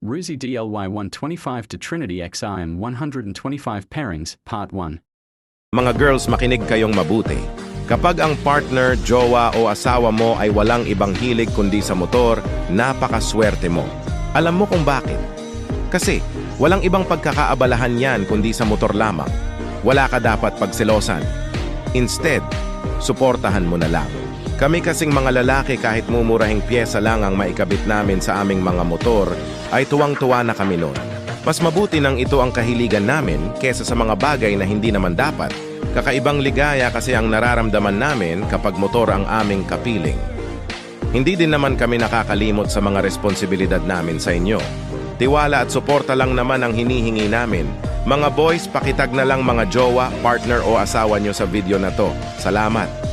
Ruzi DLY 125 to Trinity XIM 125 pairings, Part 1. Mga girls, makinig kayong mabuti. Kapag ang partner, jowa o asawa mo ay walang ibang hilig kundi sa motor, napakaswerte mo. Alam mo kung bakit? Kasi walang ibang pagkakaabalahan yan kundi sa motor lamang. Wala ka dapat pagselosan. Instead, suportahan mo na lang. Kami kasing mga lalaki, kahit mumurahing pyesa lang ang maikabit namin sa aming mga motor, ay tuwang-tuwa na kami noon. Mas mabuti nang ito ang kahiligan namin kesa sa mga bagay na hindi naman dapat. Kakaibang ligaya kasi ang nararamdaman namin kapag motor ang aming kapiling. Hindi din naman kami nakakalimot sa mga responsibilidad namin sa inyo. Tiwala at suporta lang naman ang hinihingi namin. Mga boys, pakitag na lang mga jowa, partner o asawa nyo sa video na to. Salamat!